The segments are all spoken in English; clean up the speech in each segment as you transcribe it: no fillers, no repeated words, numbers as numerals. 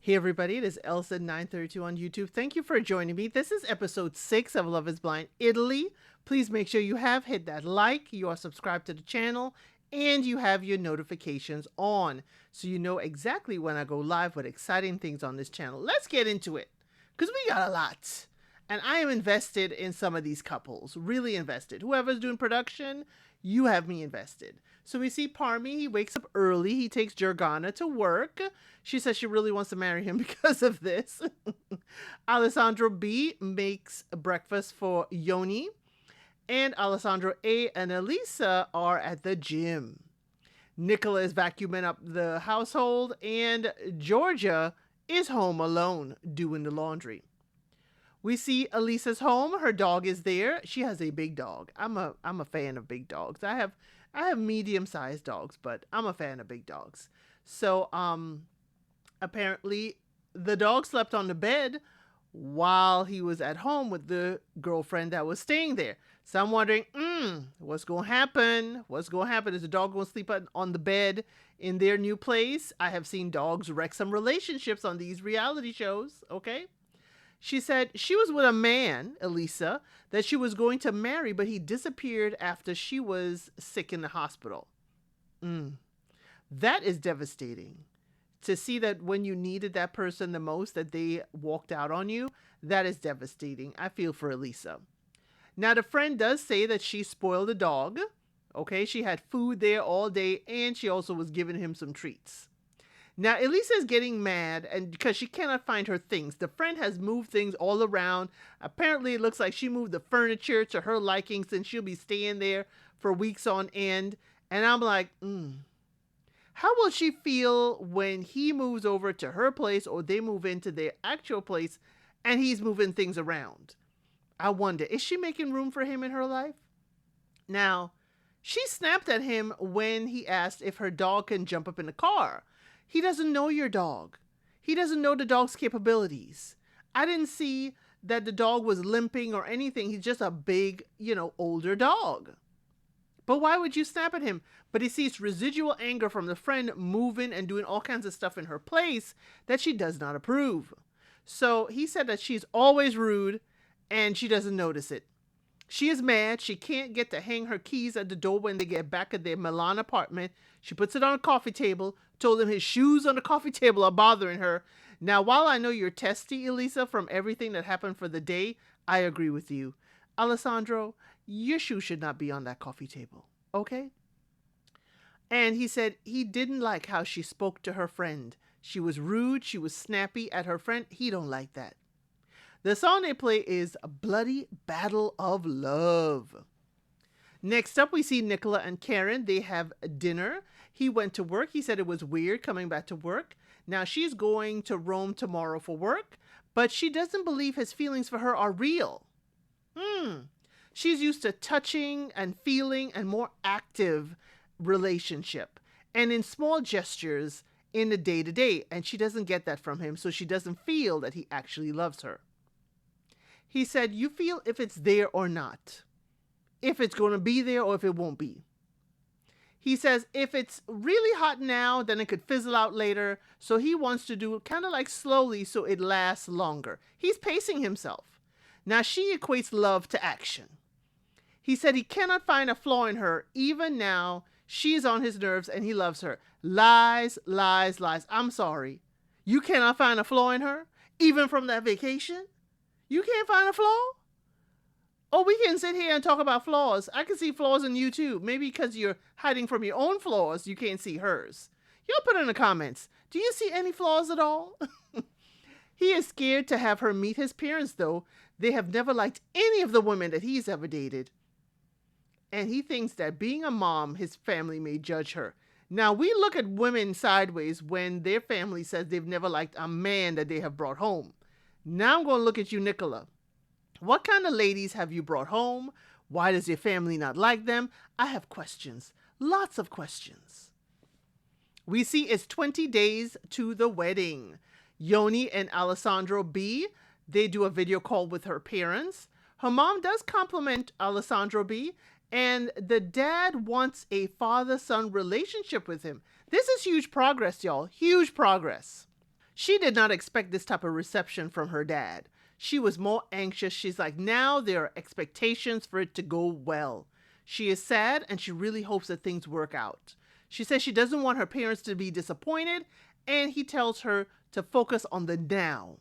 Hey everybody, it is Elsa932 on YouTube. Thank you for joining me. This is episode 6 of Love is Blind Italy. Please make sure you have hit that like, you are subscribed to the channel, and you have your notifications on so you know exactly when I go live with exciting things on this channel. Let's get into it because we got a lot. And I am invested in some of these couples, really invested. Whoever's doing production, you have me invested. So we see Parmi, he wakes up early. He takes Jurgana to work. She says she really wants to marry him because of this. Alessandro B makes breakfast for Yoni. And Alessandro A and Elisa are at the gym. Nicola is vacuuming up the household. And Georgia is home alone doing the laundry. We see Elisa's home. Her dog is there. She has a big dog. I'm a fan of big dogs. I have medium-sized dogs, but I'm a fan of big dogs. So apparently the dog slept on the bed while he was at home with the girlfriend that was staying there. So I'm wondering, what's going to happen? What's going to happen? Is the dog going to sleep on the bed in their new place? I have seen dogs wreck some relationships on these reality shows, okay? She said she was with a man, Elisa, that she was going to marry, but he disappeared after she was sick in the hospital. That is devastating. To see that when you needed that person the most, that they walked out on you, that is devastating. I feel for Elisa. Now, the friend does say that she spoiled the dog. Okay, she had food there all day, and she also was giving him some treats. Now, Elisa is getting mad and because she cannot find her things. The friend has moved things all around. Apparently, it looks like she moved the furniture to her likings and she'll be staying there for weeks on end. And I'm like, how will she feel when he moves over to her place or they move into their actual place and he's moving things around? I wonder, is she making room for him in her life? Now, she snapped at him when he asked if her dog can jump up in the car. He doesn't know your dog. He doesn't know the dog's capabilities. I didn't see that the dog was limping or anything. He's just a big, older dog. But why would you snap at him? But he sees residual anger from the friend moving and doing all kinds of stuff in her place that she does not approve. So he said that she's always rude and she doesn't notice it. She is mad. She can't get to hang her keys at the door when they get back at their Milan apartment. She puts it on a coffee table, told him his shoes on the coffee table are bothering her. Now, while I know you're testy, Elisa, from everything that happened for the day, I agree with you. Alessandro, your shoes should not be on that coffee table, okay? And he said he didn't like how she spoke to her friend. She was rude. She was snappy at her friend. He don't like that. The song they play is Bloody Battle of Love. Next up, we see Nicola and Karen. They have dinner. He went to work. He said it was weird coming back to work. Now, she's going to Rome tomorrow for work, but she doesn't believe his feelings for her are real. She's used to touching and feeling and more active relationship and in small gestures in the day-to-day, and she doesn't get that from him, so she doesn't feel that he actually loves her. He said, you feel if it's there or not, if it's going to be there or if it won't be. He says, if it's really hot now, then it could fizzle out later. So he wants to do it kind of like slowly so it lasts longer. He's pacing himself. Now she equates love to action. He said he cannot find a flaw in her. Even now, she's on his nerves and he loves her. Lies, lies, lies. I'm sorry. You cannot find a flaw in her? Even from that vacation? You can't find a flaw? Oh, we can sit here and talk about flaws. I can see flaws in you too. Maybe because you're hiding from your own flaws, you can't see hers. You'll put in the comments. Do you see any flaws at all? He is scared to have her meet his parents, though. They have never liked any of the women that he's ever dated. And he thinks that being a mom, his family may judge her. Now, we look at women sideways when their family says they've never liked a man that they have brought home. Now I'm going to look at you, Nicola. What kind of ladies have you brought home? Why does your family not like them? I have questions. Lots of questions. We see it's 20 days to the wedding. Yoni and Alessandro B, they do a video call with her parents. Her mom does compliment Alessandro B, and the dad wants a father-son relationship with him. This is huge progress, y'all. Huge progress. She did not expect this type of reception from her dad. She was more anxious. She's like, now there are expectations for it to go well. She is sad and she really hopes that things work out. She says she doesn't want her parents to be disappointed, and he tells her to focus on the now.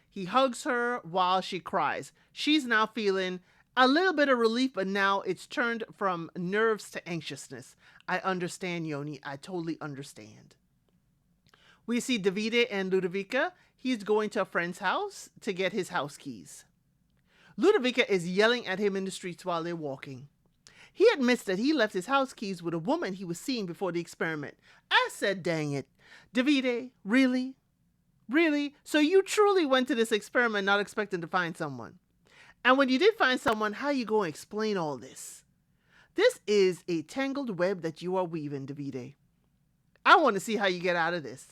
He hugs her while she cries. She's now feeling a little bit of relief, but now it's turned from nerves to anxiousness. I understand, Yoni. I totally understand. We see Davide and Ludovica. He's going to a friend's house to get his house keys. Ludovica is yelling at him in the streets while they're walking. He admits that he left his house keys with a woman he was seeing before the experiment. I said, dang it. Davide, really? Really? So you truly went to this experiment not expecting to find someone? And when you did find someone, how you going to explain all this? This is a tangled web that you are weaving, Davide. I want to see how you get out of this.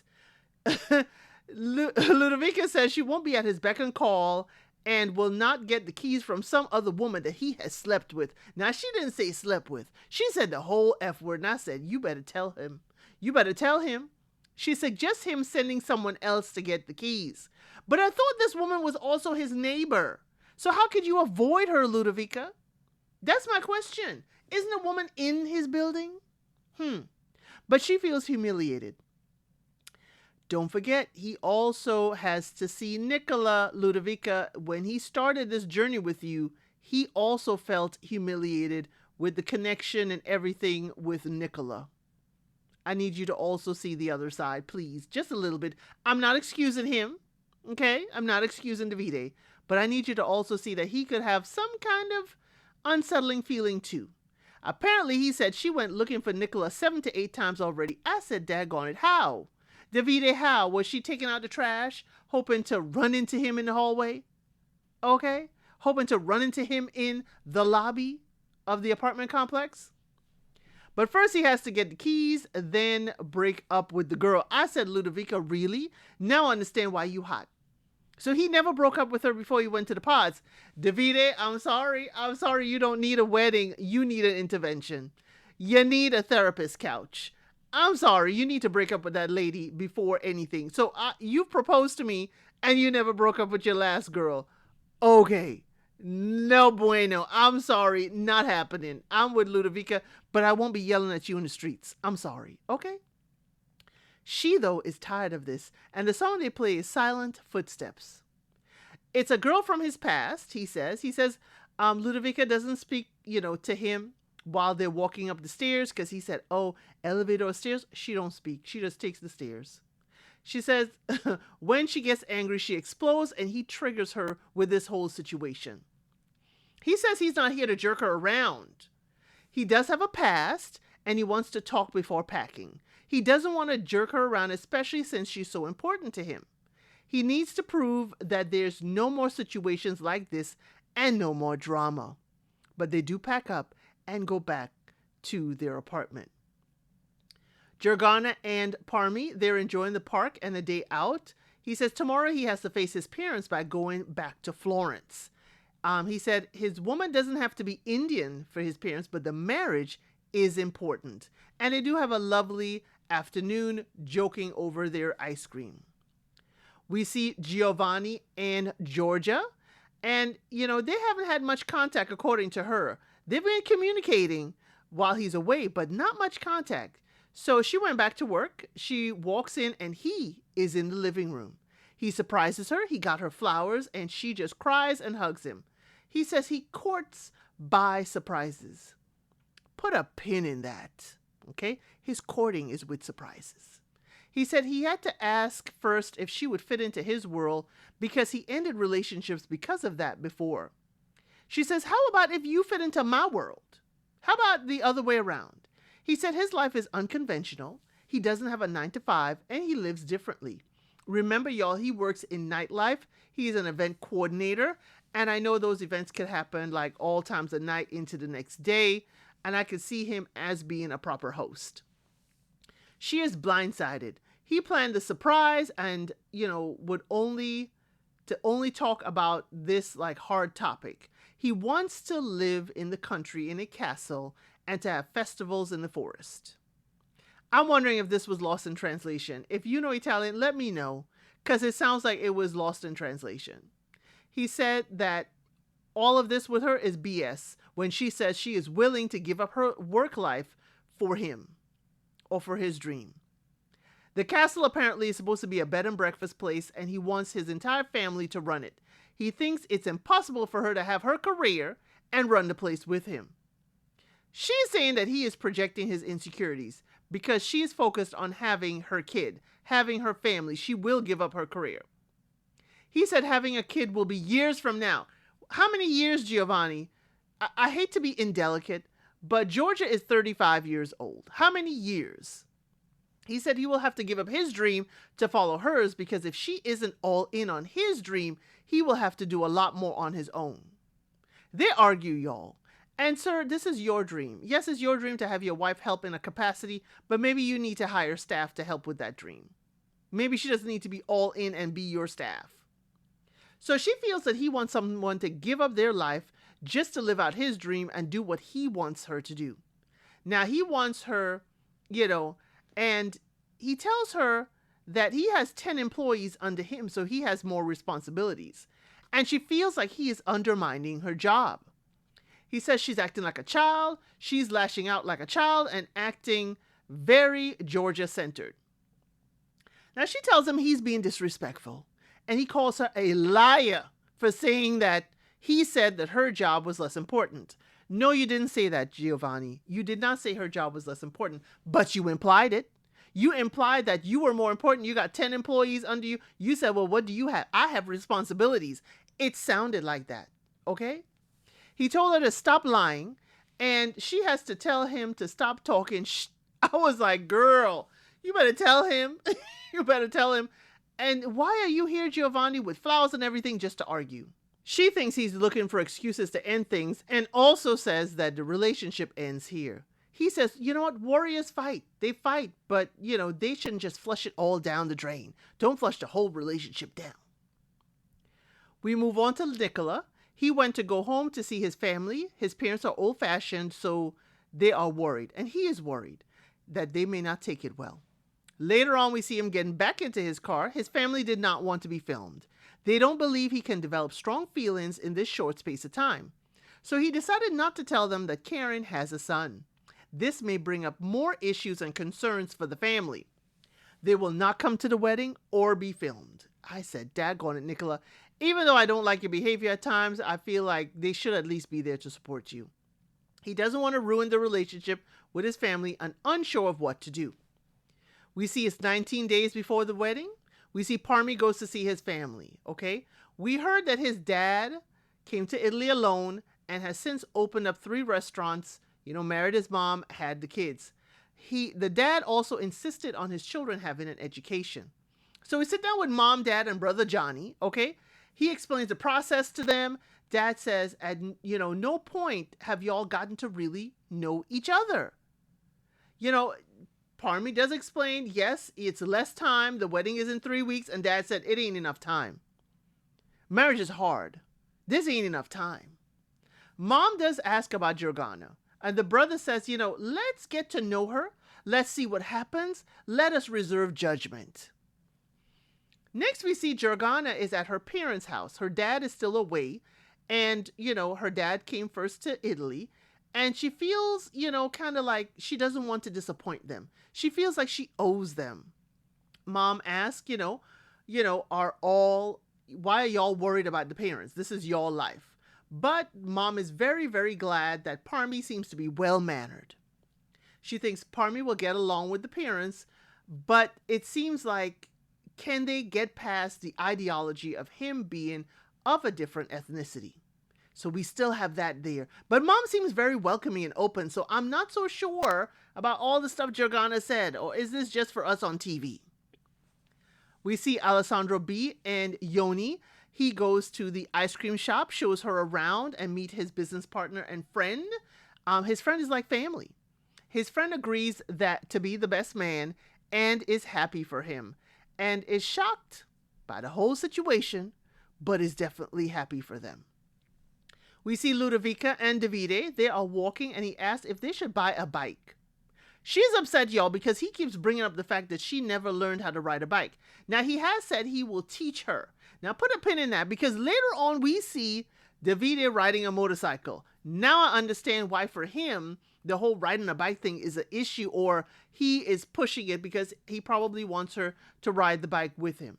Ludovica says she won't be at his beck and call and will not get the keys from some other woman that he has slept with. Now, she didn't say slept with. She said the whole F word, and I said, you better tell him. You better tell him. She suggests him sending someone else to get the keys. But I thought this woman was also his neighbor. So how could you avoid her, Ludovica? That's my question. Isn't a woman in his building? But she feels humiliated. Don't forget, he also has to see Nicola, Ludovica. When he started this journey with you, he also felt humiliated with the connection and everything with Nicola. I need you to also see the other side, please. Just a little bit. I'm not excusing him, okay? I'm not excusing Davide. But I need you to also see that he could have some kind of unsettling feeling too. Apparently, he said she went looking for Nicola 7 to 8 times already. I said, daggone it, how? Davide, how? Was she taking out the trash, hoping to run into him in the hallway? Okay? Hoping to run into him in the lobby of the apartment complex? But first he has to get the keys, then break up with the girl. I said, Ludovica, really? Now I understand why you hot. So he never broke up with her before he went to the pods. Davide, I'm sorry. You don't need a wedding. You need an intervention. You need a therapist couch. I'm sorry. You need to break up with that lady before anything. So you proposed to me and you never broke up with your last girl. Okay. No bueno. I'm sorry. Not happening. I'm with Ludovica, but I won't be yelling at you in the streets. I'm sorry. Okay. She, though, is tired of this, and the song they play is Silent Footsteps. It's a girl from his past, he says. He says Ludovica doesn't speak, to him while they're walking up the stairs, because he said, oh, elevator or stairs, she don't speak. She just takes the stairs. She says when she gets angry, she explodes, and he triggers her with this whole situation. He says he's not here to jerk her around. He does have a past, and he wants to talk before packing. He doesn't want to jerk her around, especially since she's so important to him. He needs to prove that there's no more situations like this and no more drama. But they do pack up and go back to their apartment. Gergana and Parmi, they're enjoying the park and the day out. He says tomorrow he has to face his parents by going back to Florence. He said his woman doesn't have to be Indian for his parents, but the marriage is important. And they do have a lovely afternoon joking over their ice cream. We see Giovanni and Georgia, and they haven't had much contact according to her. They've been communicating while he's away, but not much contact. So she went back to work. She walks in and he is in the living room. He surprises her. He got her flowers and she just cries and hugs him. He says he courts by surprises. Put a pin in that. Okay? His courting is with surprises. He said he had to ask first if she would fit into his world because he ended relationships because of that before. She says, how about if you fit into my world? How about the other way around? He said his life is unconventional. He doesn't have a 9-to-5 and he lives differently. Remember, y'all, he works in nightlife. He's an event coordinator. And I know those events could happen like all times of night into the next day. And I could see him as being a proper host. She is blindsided. He planned the surprise and, would only talk about this like hard topic. He wants to live in the country in a castle and to have festivals in the forest. I'm wondering if this was lost in translation. If you know Italian, let me know. because it sounds like it was lost in translation. He said that all of this with her is BS when she says she is willing to give up her work life for him or for his dream. The castle apparently is supposed to be a bed and breakfast place, and he wants his entire family to run it. He thinks it's impossible for her to have her career and run the place with him. She's saying that he is projecting his insecurities because she is focused on having her kid, having her family. She will give up her career. He said having a kid will be years from now. How many years, Giovanni? I hate to be indelicate, but Georgia is 35 years old. How many years? He said he will have to give up his dream to follow hers because if she isn't all in on his dream, he will have to do a lot more on his own. They argue, y'all. And sir, this is your dream. Yes, it's your dream to have your wife help in a capacity, but maybe you need to hire staff to help with that dream. Maybe she doesn't need to be all in and be your staff. So she feels that he wants someone to give up their life just to live out his dream and do what he wants her to do. Now he wants her, and he tells her that he has 10 employees under him, so he has more responsibilities. And she feels like he is undermining her job. He says she's acting like a child, she's lashing out like a child, and acting very Georgia-centered. Now she tells him he's being disrespectful, and he calls her a liar for saying that he said that her job was less important. No, you didn't say that, Giovanni. You did not say her job was less important, but you implied it. You implied that you were more important. You got 10 employees under you. You said, well, what do you have? I have responsibilities. It sounded like that, okay? He told her to stop lying, and she has to tell him to stop talking. I was like, girl, you better tell him. You better tell him. And why are you here, Giovanni, with flowers and everything just to argue? She thinks he's looking for excuses to end things and also says that the relationship ends here. He says, you know what? Warriors fight. They fight, but, they shouldn't just flush it all down the drain. Don't flush the whole relationship down. We move on to Nicola. He went to go home to see his family. His parents are old-fashioned, so they are worried. And he is worried that they may not take it well. Later on, we see him getting back into his car. His family did not want to be filmed. They don't believe he can develop strong feelings in this short space of time. So he decided not to tell them that Karen has a son. This may bring up more issues and concerns for the family. They will not come to the wedding or be filmed. I said, daggone it, Nicola. Even though I don't like your behavior at times, I feel like they should at least be there to support you. He doesn't want to ruin the relationship with his family and unsure of what to do. We see it's 19 days before the wedding. We see Parmi goes to see his family, okay? We heard that his dad came to Italy alone and has since opened up 3 restaurants, married his mom, had the kids. The dad also insisted on his children having an education. So we sit down with mom, dad, and brother Johnny, okay? He explains the process to them. Dad says, at no point have y'all gotten to really know each other. Parmi does explain, yes, it's less time. The wedding is in 3 weeks. And dad said, it ain't enough time. Marriage is hard. This ain't enough time. Mom does ask about Jordana. And the brother says, let's get to know her. Let's see what happens. Let us reserve judgment. Next, we see Jordana is at her parents' house. Her dad is still away. And, her dad came first to Italy. And she feels, kind of like she doesn't want to disappoint them. She feels like she owes them. Mom asks, why are y'all worried about the parents? This is y'all life. But mom is very, very glad that Parmi seems to be well-mannered. She thinks Parmi will get along with the parents, but it seems like, can they get past the ideology of him being of a different ethnicity? So we still have that there. But mom seems very welcoming and open, so I'm not so sure about all the stuff Jordana said, or is this just for us on TV? We see Alessandro B. and Yoni. He goes to the ice cream shop, shows her around, and meet his business partner and friend. His friend is like family. His friend agrees that to be the best man and is happy for him, and is shocked by the whole situation, but is definitely happy for them. We see Ludovica and Davide. They are walking, and he asks if they should buy a bike. She's upset, y'all, because he keeps bringing up the fact that she never learned how to ride a bike. Now, he has said he will teach her. Now, put a pin in that, because later on we see Davide riding a motorcycle. Now I understand why for him, the whole riding a bike thing is an issue, or he is pushing it because he probably wants her to ride the bike with him.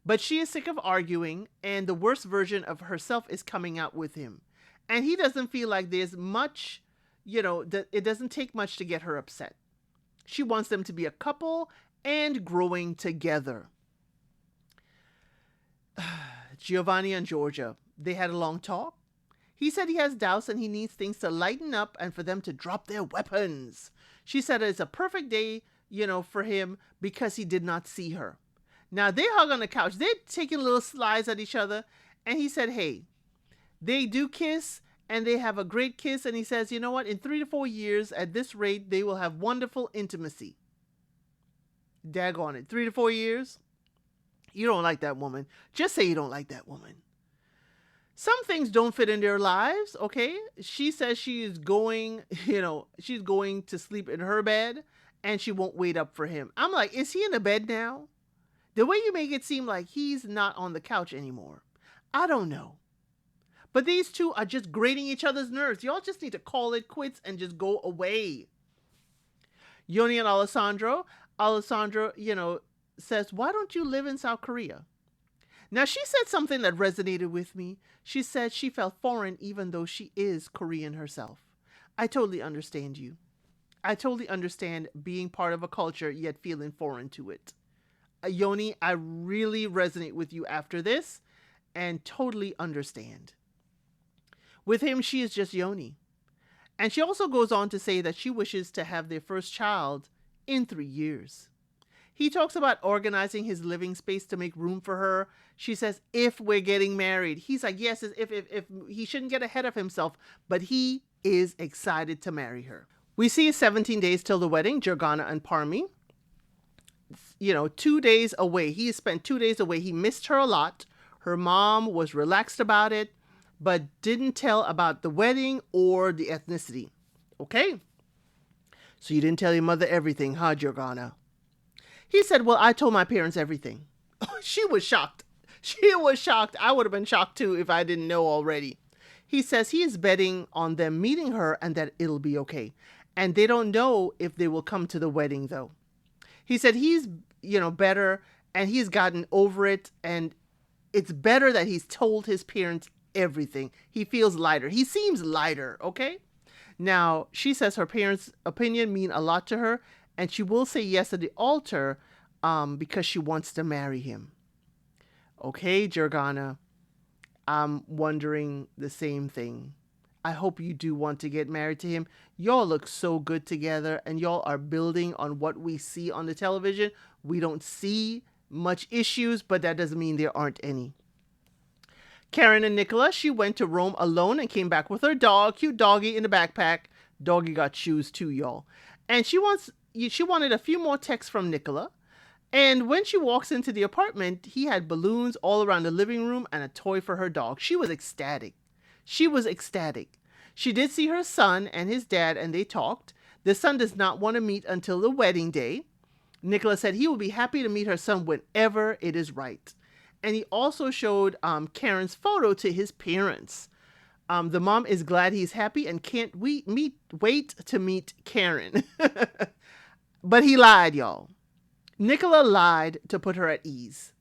But she is sick of arguing, and the worst version of herself is coming out with him. And he doesn't feel like there's much, it doesn't take much to get her upset. She wants them to be a couple and growing together. Giovanni and Georgia, they had a long talk. He said he has doubts and he needs things to lighten up and for them to drop their weapons. She said it's a perfect day, for him because he did not see her. Now they hug on the couch. They're taking little slides at each other. And he said, hey, they do kiss and they have a great kiss. And he says, you know what? In 3 to 4 years, at this rate, they will have wonderful intimacy. Daggone it. 3 to 4 years? You don't like that woman. Just say you don't like that woman. Some things don't fit in their lives, okay? She says she is going, she's going to sleep in her bed and she won't wait up for him. I'm like, is he in the bed now? The way you make it seem like he's not on the couch anymore. I don't know. But these two are just grating each other's nerves. Y'all just need to call it quits and just go away. Yoni and Alessandro, says, why don't you live in South Korea? Now, she said something that resonated with me. She said she felt foreign even though she is Korean herself. I totally understand you. I totally understand being part of a culture yet feeling foreign to it. Yoni, I really resonate with you after this and totally understand. With him, she is just Yoni. And she also goes on to say that she wishes to have their first child in 3 years. He talks about organizing his living space to make room for her. She says, if we're getting married. He's like, yes, if he shouldn't get ahead of himself, but he is excited to marry her. We see 17 days till the wedding, Jurgana and Parmi. 2 days away. He spent 2 days away. He missed her a lot. Her mom was relaxed about it, but didn't tell about the wedding or the ethnicity. Okay? So you didn't tell your mother everything, huh, Jurgana? He said, well, I told my parents everything. She was shocked. She was shocked. I would have been shocked too if I didn't know already. He says he is betting on them meeting her and that it'll be okay. And they don't know if they will come to the wedding though. He said he's, better and he's gotten over it. And it's better that he's told his parents everything. He feels lighter. He seems lighter. Okay. Now, she says her parents' opinion mean a lot to her. And she will say yes at the altar because she wants to marry him. Okay, Jurgana, I'm wondering the same thing. I hope you do want to get married to him. Y'all look so good together and y'all are building on what we see on the television. We don't see much issues, but that doesn't mean there aren't any. Karen and Nicola, she went to Rome alone and came back with her dog, cute doggy in the backpack. Doggy got shoes too, y'all. And she wanted a few more texts from Nicola. And when she walks into the apartment, he had balloons all around the living room and a toy for her dog. She was ecstatic. She was ecstatic. She did see her son and his dad and they talked. The son does not want to meet until the wedding day. Nicola said he will be happy to meet her son whenever it is right. And he also showed Karen's photo to his parents. The mom is glad he's happy and can't wait to meet Karen. But he lied, y'all. Nicola lied to put her at ease.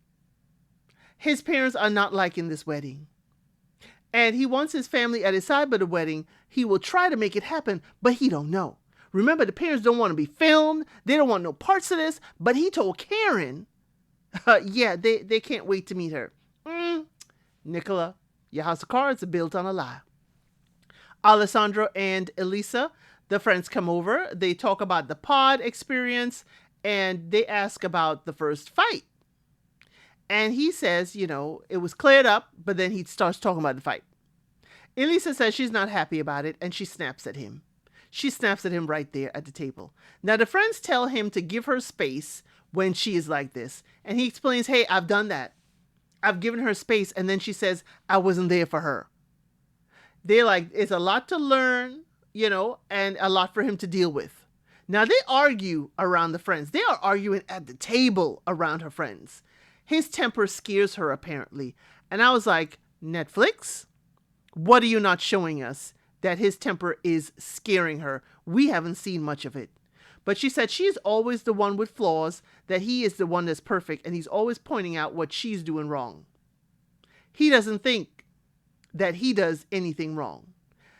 His parents are not liking this wedding. And he wants his family at his side by the wedding. He will try to make it happen, but he don't know. Remember, the parents don't want to be filmed. They don't want no parts of this. But he told Karen, they can't wait to meet her. Nicola, your house of cards are built on a lie. Alessandro and Elisa, the friends, come over. They talk about the pod experience and they ask about the first fight. And he says, it was cleared up, but then he starts talking about the fight. Elisa says she's not happy about it and she snaps at him. She snaps at him right there at the table. Now the friends tell him to give her space when she is like this. And he explains, hey, I've done that. I've given her space. And then she says, I wasn't there for her. They're like, it's a lot to learn, and a lot for him to deal with. Now they argue around the friends. They are arguing at the table around her friends. His temper scares her apparently. And I was like, Netflix, what are you not showing us that his temper is scaring her? We haven't seen much of it. But she said she's always the one with flaws, that he is the one that's perfect, and he's always pointing out what she's doing wrong. He doesn't think that he does anything wrong.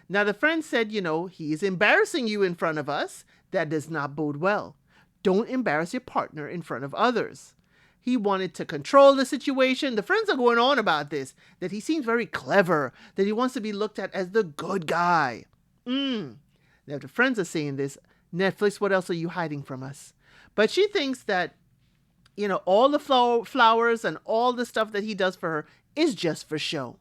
Now the friend said, he is embarrassing you in front of us. That does not bode well. Don't embarrass your partner in front of others. He wanted to control the situation. The friends are going on about this, that he seems very clever, that he wants to be looked at as the good guy. Now the friends are saying this, Netflix, what else are you hiding from us? But she thinks that, all the flowers and all the stuff that he does for her is just for show.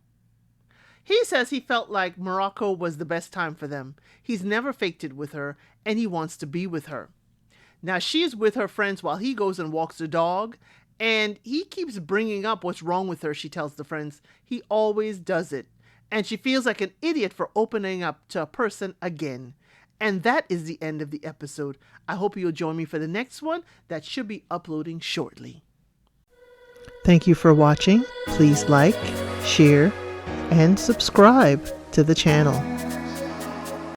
He says he felt like Morocco was the best time for them. He's never faked it with her, and he wants to be with her. Now she's with her friends while he goes and walks the dog, and he keeps bringing up what's wrong with her, she tells the friends. He always does it. And she feels like an idiot for opening up to a person again. And that is the end of the episode. I hope you'll join me for the next one that should be uploading shortly. Thank you for watching. Please like, share, and subscribe to the channel.